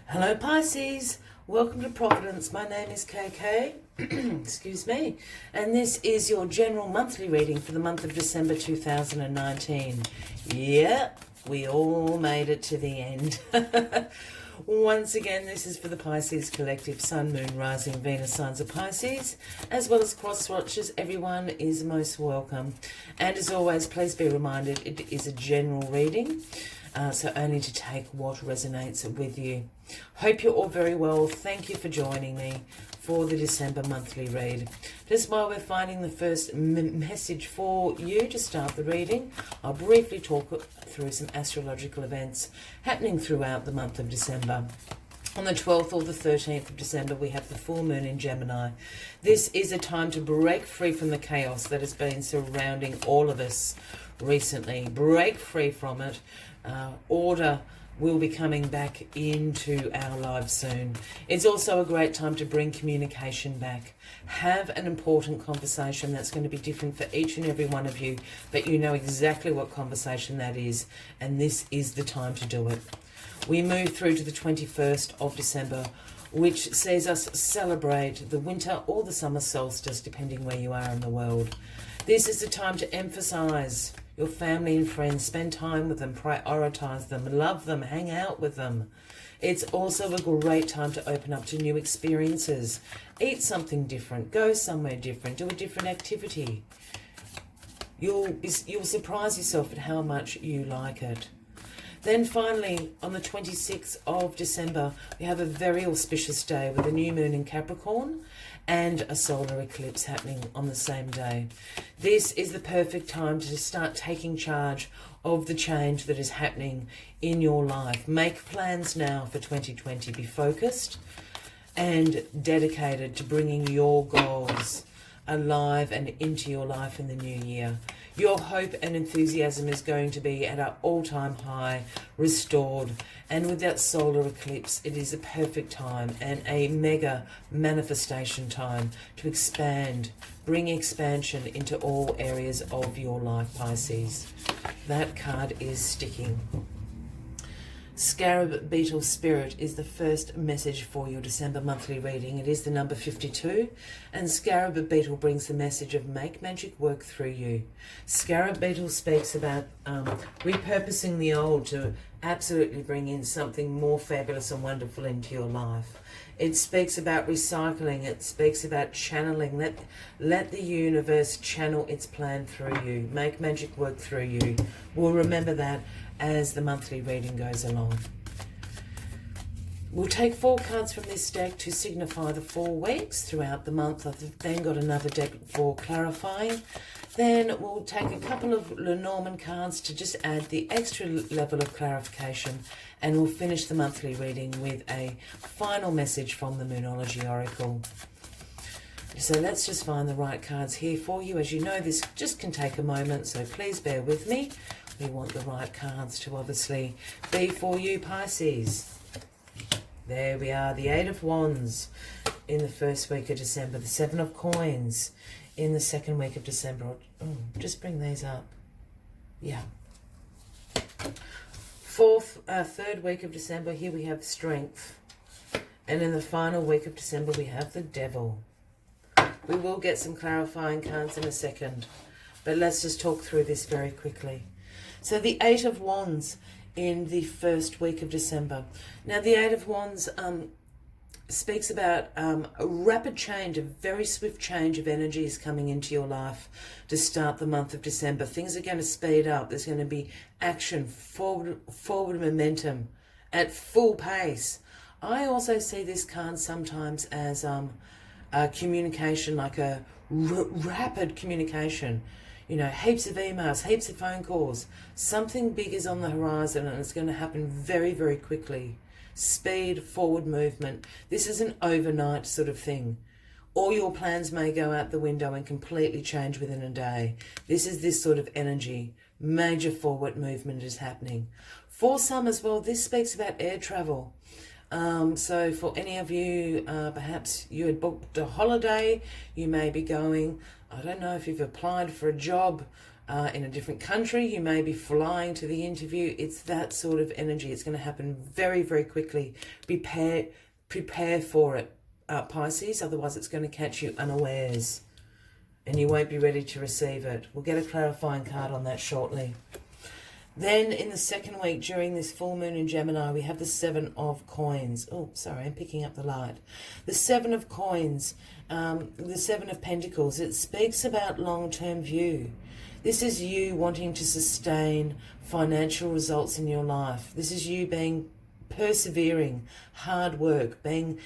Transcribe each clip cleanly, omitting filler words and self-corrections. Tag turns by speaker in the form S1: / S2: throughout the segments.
S1: Hello Pisces, welcome to Providence. My name is KK, excuse me, and this is your general monthly reading for the month of December 2019. Yeah, we all made it to the end. Once again, this is for the Pisces Collective, Sun, Moon, Rising, Venus signs of Pisces, as well as cross watchers. Everyone is most welcome. And as always, please be reminded it is a general reading. So only to take what resonates with you. Hope you're all very well. Thank you for joining me for the December monthly read. Just while we're finding the first message for you to start the reading, I'll briefly talk through some astrological events happening throughout the month of December. On the 12th or the 13th of December, we have the full moon in Gemini. This is a time to break free from the chaos that has been surrounding all of us recently. Break free from it. Order will be coming back into our lives soon. It's also a great time to bring communication back. Have an important conversation that's going to be different for each and every one of you, but you know exactly what conversation that is, and this is the time to do it. We move through to the 21st of December, which sees us celebrate the winter or the summer solstice, depending where you are in the world. This is the time to emphasize your family and friends, spend time with them, prioritize them, love them, hang out with them. It's also a great time to open up to new experiences. Eat something different, go somewhere different, do a different activity. You'll surprise yourself at how much you like it. Then finally, on the 26th of December, we have a very auspicious day with a new moon in Capricorn and a solar eclipse happening on the same day. This is the perfect time to start taking charge of the change that is happening in your life. Make plans now for 2020. Be focused and dedicated to bringing your goals alive and into your life in the new year. Your hope and enthusiasm is going to be at an all-time high, restored, and with that solar eclipse, it is a perfect time and a mega manifestation time to expand, bring expansion into all areas of your life, Pisces. That card is sticking. Scarab Beetle Spirit is the first message for your December monthly reading. It is the number 52, and Scarab Beetle brings the message of make magic work through you. Scarab Beetle speaks about repurposing the old to absolutely bring in something more fabulous and wonderful into your life. It speaks about recycling. It speaks about channeling. Let the universe channel its plan through you. Make magic work through you. We'll remember that as the monthly reading goes along. We'll take 4 cards from this deck to signify the 4 weeks throughout the month. I've then got another deck for clarifying. Then we'll take a couple of Lenormand cards to just add the extra level of clarification, and we'll finish the monthly reading with a final message from the Moonology Oracle. So let's just find the right cards here for you. As you know, this just can take a moment, so please bear with me. We want the right cards to obviously be for you, Pisces. There we are, the 8 of Wands in the first week of December, the 7 of Coins in the second week of December. Oh, just bring these up. Yeah. Third week of December, here we have Strength. And in the final week of December, we have the Devil. We will get some clarifying cards in a second, but let's just talk through this very quickly. So the 8 of Wands in the first week of December. Now the 8 of Wands speaks about a rapid change, a very swift change of energies coming into your life to start the month of December. Things are going to speed up. There's going to be action, forward momentum at full pace. I also see this card sometimes as a communication, like a rapid communication. You know, heaps of emails, heaps of phone calls. Something big is on the horizon and it's going to happen very, very quickly. Speed, forward movement. This is an overnight sort of thing. All your plans may go out the window and completely change within a day. This is this sort of energy. Major forward movement is happening. For some as well, this speaks about air travel. So for any of you, perhaps you had booked a holiday, you may be going, I don't know if you've applied for a job in a different country. You may be flying to the interview. It's that sort of energy. It's going to happen very, very quickly. Prepare for it, Pisces. Otherwise, it's going to catch you unawares and you won't be ready to receive it. We'll get a clarifying card on that shortly. Then in the second week during this full moon in Gemini, we have the Seven of Coins. Oh, sorry, I'm picking up the light. The Seven of Coins, the Seven of Pentacles. It speaks about long-term view. This is you wanting to sustain financial results in your life. This is you being persevering, hard work, being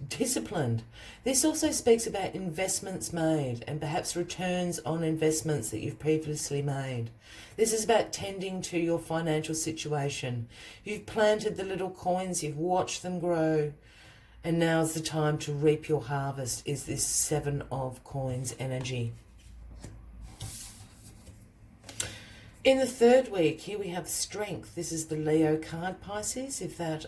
S1: disciplined. This also speaks about investments made and perhaps returns on investments that you've previously made. This is about tending to your financial situation. You've planted the little coins, you've watched them grow, and now's the time to reap your harvest, is this Seven of Coins energy. In the third week, here we have Strength. This is the Leo card, Pisces, if that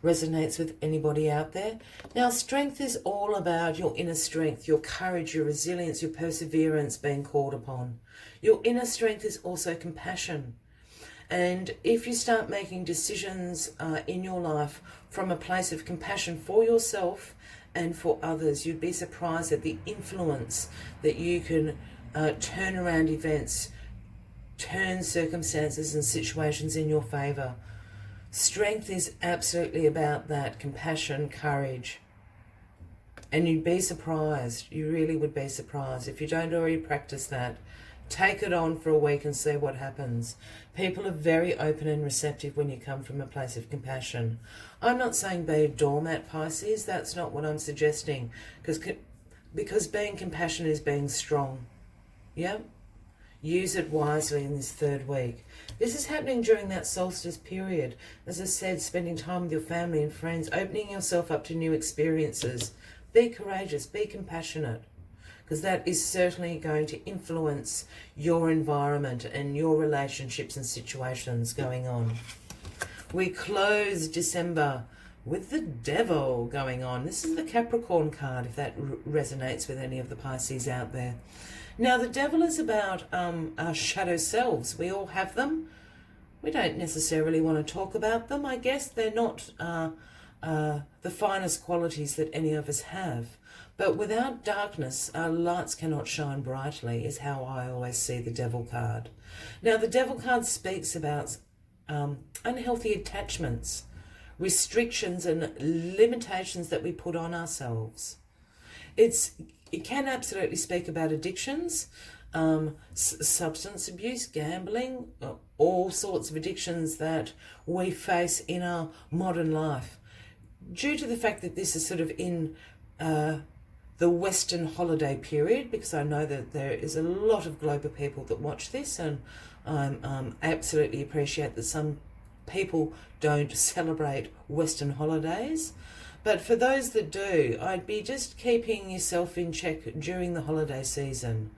S1: resonates with anybody out there. Now, Strength is all about your inner strength, your courage, your resilience, your perseverance being called upon. Your inner strength is also compassion. And if you start making decisions in your life from a place of compassion for yourself and for others, you'd be surprised at the influence that you can turn around events, turn circumstances and situations in your favor. Strength is absolutely about that, compassion, courage. And you'd be surprised, you really would be surprised if you don't already practice that. Take it on for a week and see what happens. People are very open and receptive when you come from a place of compassion. I'm not saying be a doormat, Pisces. That's not what I'm suggesting. Because being compassionate is being strong. Yeah? Use it wisely in this third week. This is happening during that solstice period. As I said, spending time with your family and friends, opening yourself up to new experiences. Be courageous, be compassionate, because that is certainly going to influence your environment and your relationships and situations going on. We close December with the Devil going on. This is the Capricorn card, if that resonates with any of the Pisces out there. Now, the Devil is about our shadow selves. We all have them. We don't necessarily want to talk about them, I guess. They're not the finest qualities that any of us have. But without darkness, our lights cannot shine brightly, is how I always see the Devil card. Now, the Devil card speaks about unhealthy attachments, restrictions and limitations that we put on ourselves. It can absolutely speak about addictions, substance abuse, gambling, all sorts of addictions that we face in our modern life. Due to the fact that this is sort of in the Western holiday period, because I know that there is a lot of global people that watch this, and I absolutely appreciate that some people don't celebrate Western holidays. But for those that do, I'd be just keeping yourself in check during the holiday season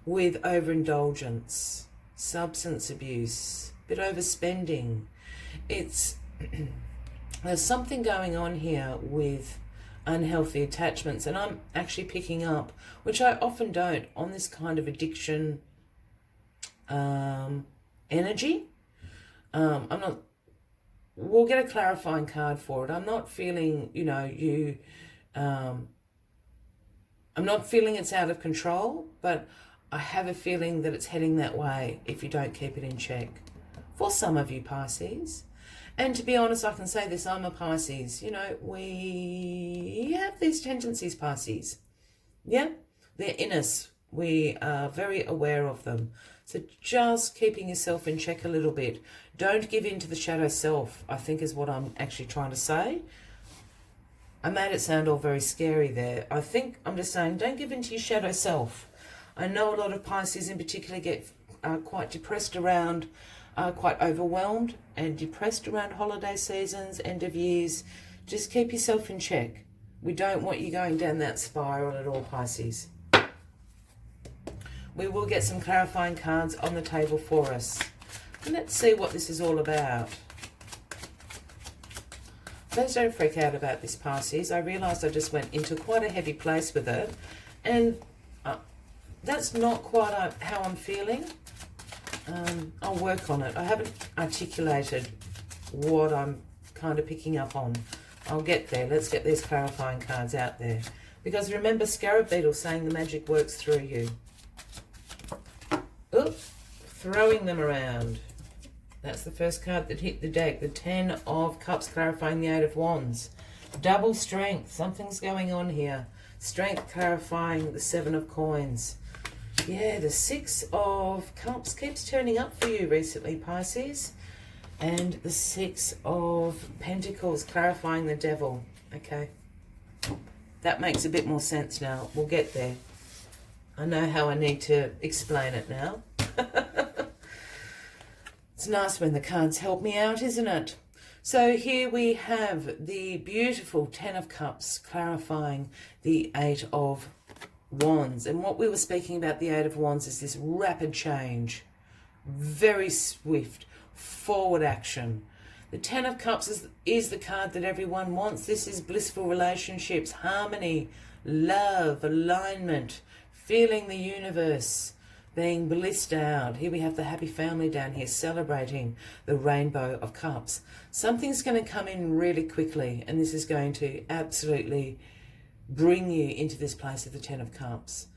S1: with overindulgence, substance abuse, a bit overspending. There's something going on here with unhealthy attachments, and I'm actually picking up, which I often don't, on this kind of addiction energy. We'll get a clarifying card for it. I'm not feeling, I'm not feeling it's out of control, but I have a feeling that it's heading that way if you don't keep it in check. For some of you Pisces. And to be honest, I can say this, I'm a Pisces. We have these tendencies, Pisces. Yeah? They're in us. We are very aware of them. So just keeping yourself in check a little bit. Don't give in to the shadow self, I think is what I'm actually trying to say. I made it sound all very scary there. I think I'm just saying don't give in to your shadow self. I know a lot of Pisces in particular get quite depressed around, quite overwhelmed and depressed around holiday seasons, end of years. Just keep yourself in check. We don't want you going down that spiral at all, Pisces. We will get some clarifying cards on the table for us. And let's see what this is all about. Please don't freak out about this, Pisces. I realised I just went into quite a heavy place with it. And that's not quite how I'm feeling. I'll work on it. I haven't articulated what I'm kind of picking up on. I'll get there. Let's get these clarifying cards out there. Because remember, Scarab Beetle saying the magic works through you. Oop, throwing them around. That's the first card that hit the deck. The 10 of Cups clarifying the 8 of Wands. Double strength. Something's going on here. Strength clarifying the 7 of Coins. Yeah, the 6 of Cups keeps turning up for you recently, Pisces. And the 6 of Pentacles clarifying the Devil. Okay. That makes a bit more sense now. We'll get there. I know how I need to explain it now. It's nice when the cards help me out, isn't it? So here we have the beautiful 10 of Cups clarifying the 8 of Wands. And what we were speaking about the 8 of Wands is this rapid change. Very swift, forward action. The 10 of Cups is the card that everyone wants. This is blissful relationships, harmony, love, alignment, feeling the universe, being blissed out. Here we have the happy family down here celebrating the rainbow of cups. Something's going to come in really quickly, and this is going to absolutely bring you into this place of the 10 of Cups.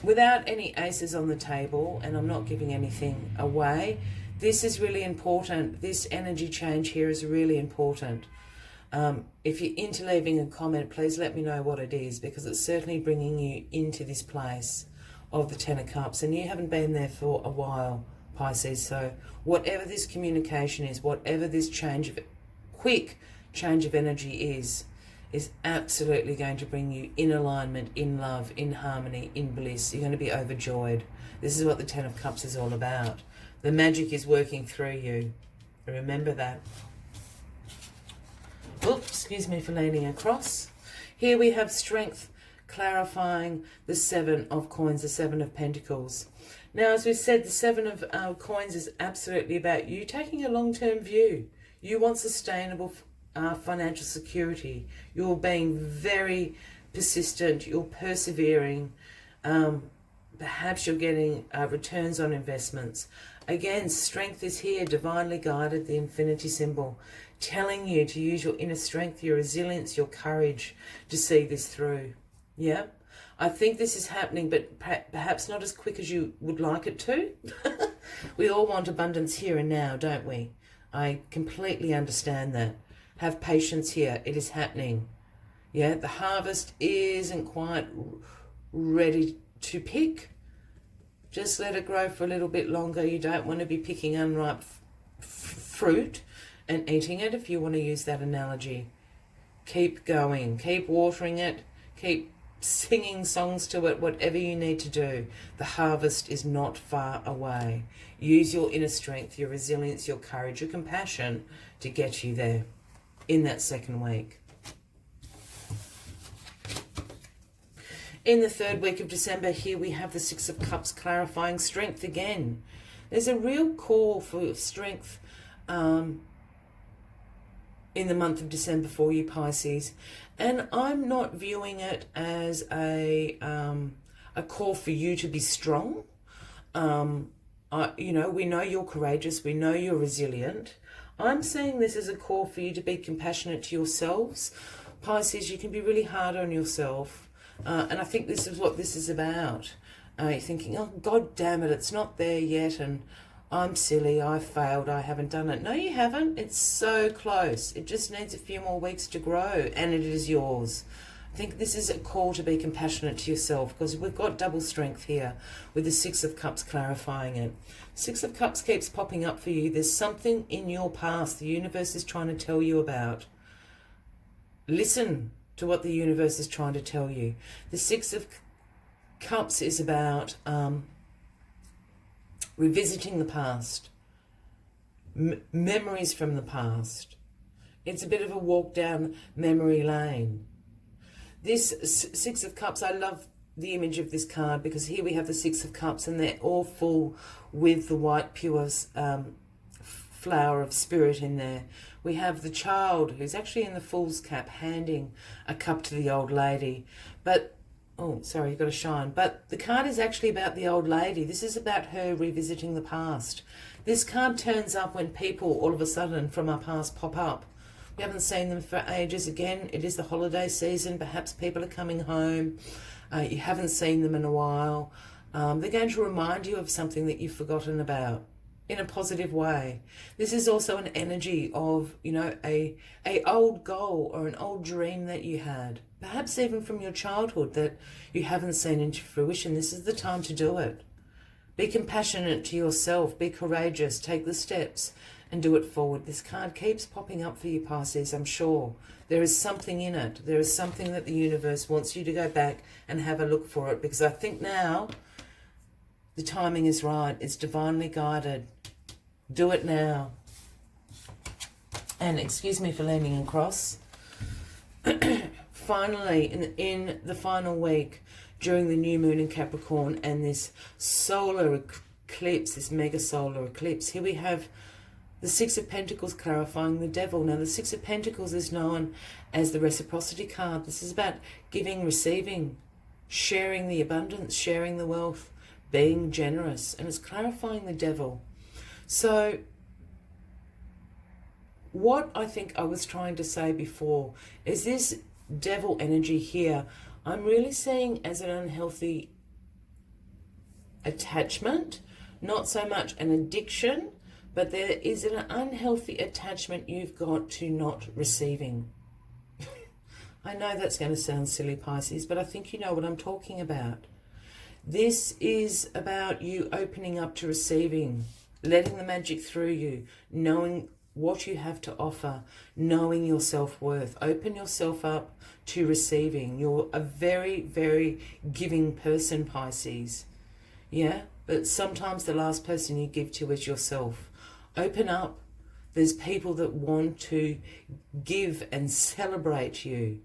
S1: Without any aces on the table, and I'm not giving anything away, this is really important. This energy change here is really important. If you're into leaving a comment, please let me know what it is, because it's certainly bringing you into this place of the 10 of Cups, and you haven't been there for a while, Pisces. So whatever this communication is, whatever this quick change of energy is absolutely going to bring you in alignment, in love, in harmony, in bliss. You're going to be overjoyed. This is what the 10 of Cups is all about. The magic is working through you. Remember that. Oops, excuse me for leaning across. Here we have strength clarifying the 7 of Coins, the 7 of Pentacles. Now, as we said, the 7 of Coins is absolutely about you taking a long-term view. You want sustainable financial security. You're being very persistent. You're persevering. Perhaps you're getting returns on investments. Again, strength is here, divinely guided, the infinity symbol, telling you to use your inner strength, your resilience, your courage to see this through. Yeah? I think this is happening, but perhaps not as quick as you would like it to. We all want abundance here and now, don't we? I completely understand that. Have patience here. It is happening. Yeah? The harvest isn't quite ready to pick. Just let it grow for a little bit longer. You don't want to be picking unripe fruit and eating it, if you want to use that analogy. Keep going. Keep watering it. Keep singing songs to it, whatever you need to do. The harvest is not far away. Use your inner strength, your resilience, your courage, your compassion to get you there in that second week. In the third week of December, here we have the 6 of Cups clarifying strength again. There's a real call for strength in the month of December for you, Pisces. And I'm not viewing it as a call for you to be strong. We know you're courageous. We know you're resilient. I'm seeing this as a call for you to be compassionate to yourselves. Pisces, you can be really hard on yourself. And I think this is what this is about. You're thinking, oh, God damn it, it's not there yet, and I'm silly, I failed, I haven't done it. No, you haven't. It's so close. It just needs a few more weeks to grow, and it is yours. I think this is a call to be compassionate to yourself, because we've got double strength here with the 6 of Cups clarifying it. 6 of Cups keeps popping up for you. There's something in your past the universe is trying to tell you about. Listen to what the universe is trying to tell you. The 6 of Cups is about revisiting the past, memories from the past. It's a bit of a walk down memory lane. This 6 of Cups, I love the image of this card, because here we have the 6 of Cups and they're all full with the white pure flower of spirit in there. We have the child who's actually in the Fool's cap handing a cup to the old lady. But Oh, sorry, you've got to shine. But the card is actually about the old lady. This is about her revisiting the past. This card turns up when people all of a sudden from our past pop up. We haven't seen them for ages. Again, it is the holiday season. Perhaps people are coming home. You haven't seen them in a while. They're going to remind you of something that you've forgotten about in a positive way. This is also an energy of, you know, a old goal or an old dream that you had. Perhaps even from your childhood that you haven't seen into fruition. This is the time to do it. Be compassionate to yourself. Be courageous. Take the steps and do it forward. This card keeps popping up for you, Pisces, I'm sure. There is something in it. There is something that the universe wants you to go back and have a look for it, because I think now the timing is right. It's divinely guided. Do it now. And excuse me for leaning across. Finally, in the final week, during the new moon in Capricorn and this solar eclipse, this mega solar eclipse, here we have the Six of Pentacles clarifying the Devil. Now, the Six of Pentacles is known as the reciprocity card. This is about giving, receiving, sharing the abundance, sharing the wealth, being generous, and it's clarifying the Devil. So what I think I was trying to say before is this Devil energy here, I'm really seeing as an unhealthy attachment, not so much an addiction, but there is an unhealthy attachment you've got to not receiving. I know that's going to sound silly, Pisces, but I think you know what I'm talking about. This is about you opening up to receiving, letting the magic through you, knowing what you have to offer, knowing your self-worth. Open yourself up to receiving. You're a very, very giving person, Pisces. Yeah? But sometimes the last person you give to is yourself. Open up. There's people that want to give and celebrate you.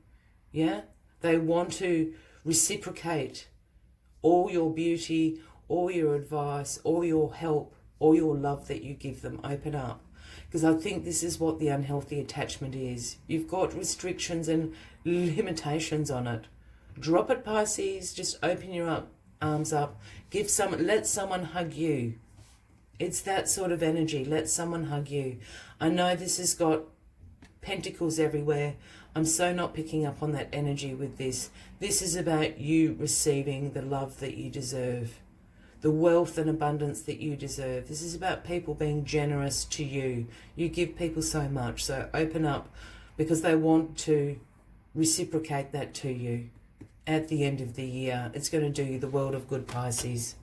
S1: Yeah? They want to reciprocate all your beauty, all your advice, all your help, all your love that you give them. Open up. Because I think this is what the unhealthy attachment is. You've got restrictions and limitations on it. Drop it, Pisces. Just open your arms up. Let someone hug you. It's that sort of energy. Let someone hug you. I know this has got pentacles everywhere. I'm so not picking up on that energy with this. This is about you receiving the love that you deserve, the wealth and abundance that you deserve. This is about people being generous to you. You give people so much, so open up, because they want to reciprocate that to you at the end of the year. It's going to do you the world of good, Pisces.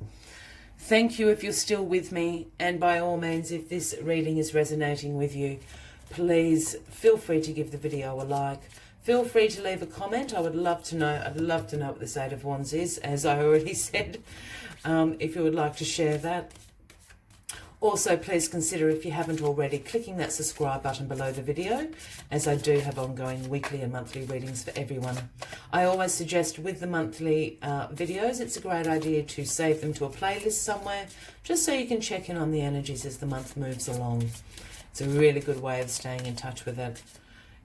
S1: Thank you if you're still with me, and by all means, if this reading is resonating with you, please feel free to give the video a like. Feel free to leave a comment. I would love to know. I'd love to know what this Eight of Wands is, as I already said. If you would like to share that. Also, please consider, if you haven't already, clicking that subscribe button below the video, as I do have ongoing weekly and monthly readings for everyone. I always suggest with the monthly videos, it's a great idea to save them to a playlist somewhere, just so you can check in on the energies as the month moves along. It's a really good way of staying in touch with it.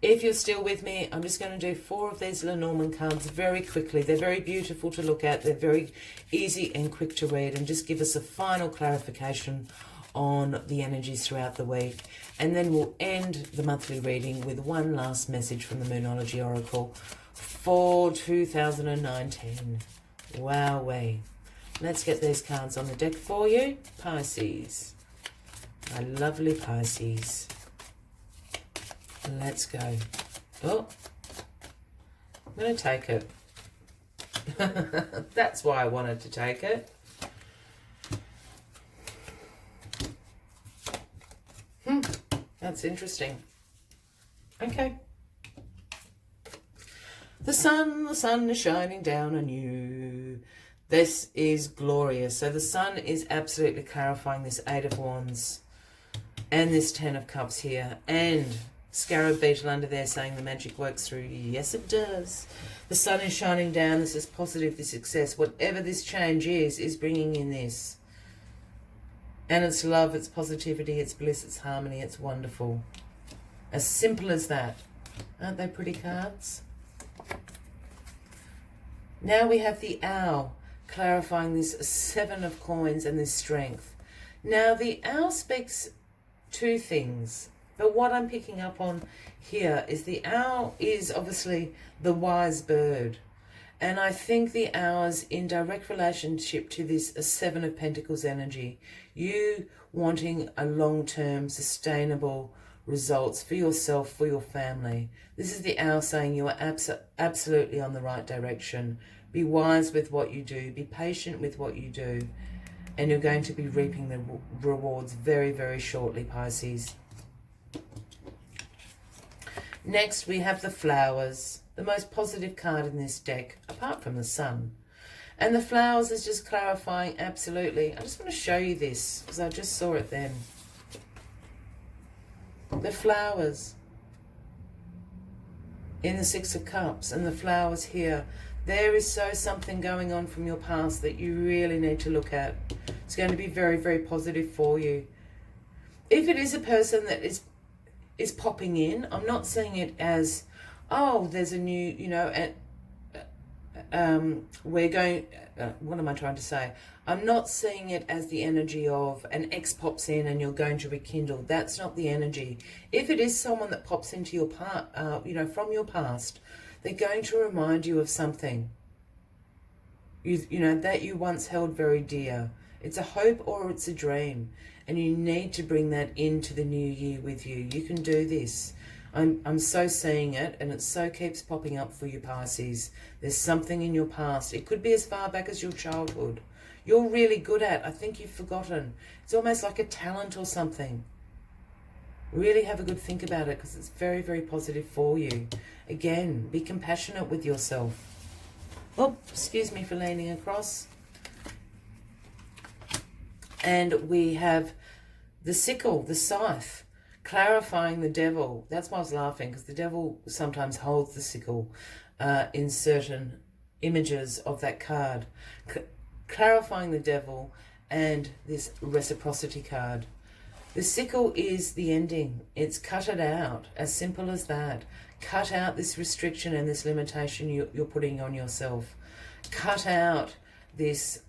S1: If you're still with me, I'm just going to do 4 of these Lenormand cards very quickly. They're very beautiful to look at. They're very easy and quick to read, and just give us a final clarification on the energies throughout the week. And then we'll end the monthly reading with one last message from the Moonology Oracle for 2019. Wowee. Let's get these cards on the deck for you, Pisces. My lovely Pisces. Let's go. Oh, I'm going to take it. That's why I wanted to take it. That's interesting. Okay. The sun is shining down on you. This is glorious. So the sun is absolutely clarifying this Eight of Wands and this Ten of Cups here, and Scarab Beetle under there saying the magic works through you. Yes, it does. The sun is shining down. This is positive, this success. Whatever this change is bringing in this. And it's love, it's positivity, it's bliss, it's harmony, it's wonderful. As simple as that. Aren't they pretty cards? Now we have the owl, clarifying this 7 of coins and this strength. Now the owl speaks two things, but what I'm picking up on here is the owl is obviously the wise bird. And I think the owl is in direct relationship to this 7 of Pentacles energy. You wanting a long-term, sustainable results for yourself, for your family. This is the owl saying you are absolutely on the right direction. Be wise with what you do. Be patient with what you do. And you're going to be reaping the rewards very, very shortly, Pisces. Next, we have the flowers. The most positive card in this deck, apart from the sun. And the flowers is just clarifying absolutely. I just want to show you this because I just saw it then. The flowers in the 6 of Cups and the flowers here. There is something going on from your past that you really need to look at. It's going to be very, very positive for you. If it is a person that is popping in, I'm not seeing it as, oh, there's a new, you know, we're going, what am I trying to say? I'm not seeing it as the energy of an ex pops in and you're going to rekindle. That's not the energy. If it is someone that pops into your you know, from your past, they're going to remind you of something, you know, that you once held very dear. It's a hope or it's a dream, and you need to bring that into the new year with you. You can do this. I'm so seeing it, and it so keeps popping up for you, Pisces. There's something in your past. It could be as far back as your childhood. You're really good at. I think you've forgotten. It's almost like a talent or something. Really have a good think about it because it's very, very positive for you. Again, be compassionate with yourself. Oh, excuse me for leaning across. And we have the sickle, the scythe, clarifying the devil. That's why I was laughing, because the devil sometimes holds the sickle in certain images of that card. Clarifying the devil and this reciprocity card. The sickle is the ending. It's cut it out, as simple as that. Cut out this restriction and this limitation you're putting on yourself. Cut out this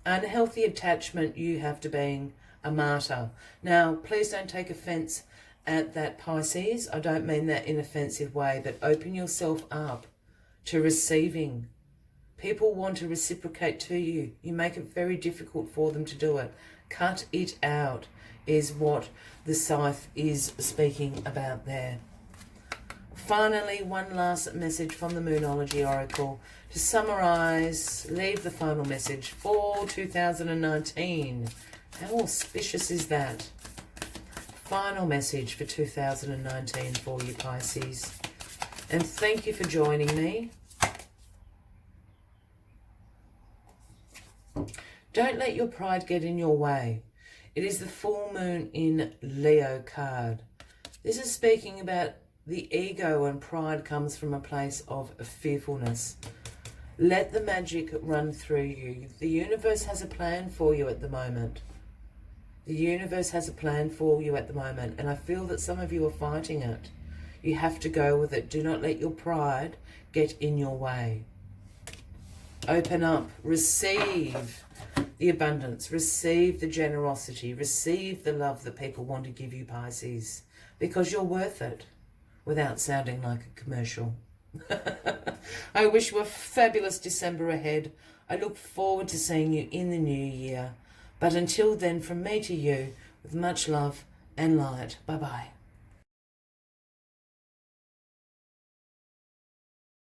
S1: unhealthy attachment you have to being a martyr. Now, please don't take offense at that, Pisces. I don't mean that in an offensive way, but open yourself up to receiving. People want to reciprocate to you. You make it very difficult for them to do it. Cut it out is what the scythe is speaking about there. Finally, one last message from the Moonology Oracle. To summarize, leave the final message for 2019. How auspicious is that? Final message for 2019 for you, Pisces. And thank you for joining me. Don't let your pride get in your way. It is the full moon in Leo card. This is speaking about the ego, and pride comes from a place of fearfulness. Let the magic run through you. The universe has a plan for you at the moment. The universe has a plan for you at the moment, and I feel that some of you are fighting it. You have to go with it. Do not let your pride get in your way. Open up. Receive the abundance. Receive the generosity. Receive the love that people want to give you, Pisces, because you're worth it, without sounding like a commercial. I wish you a fabulous December ahead. I look forward to seeing you in the new year. But until then, from me to you, with much love and light. Bye-bye.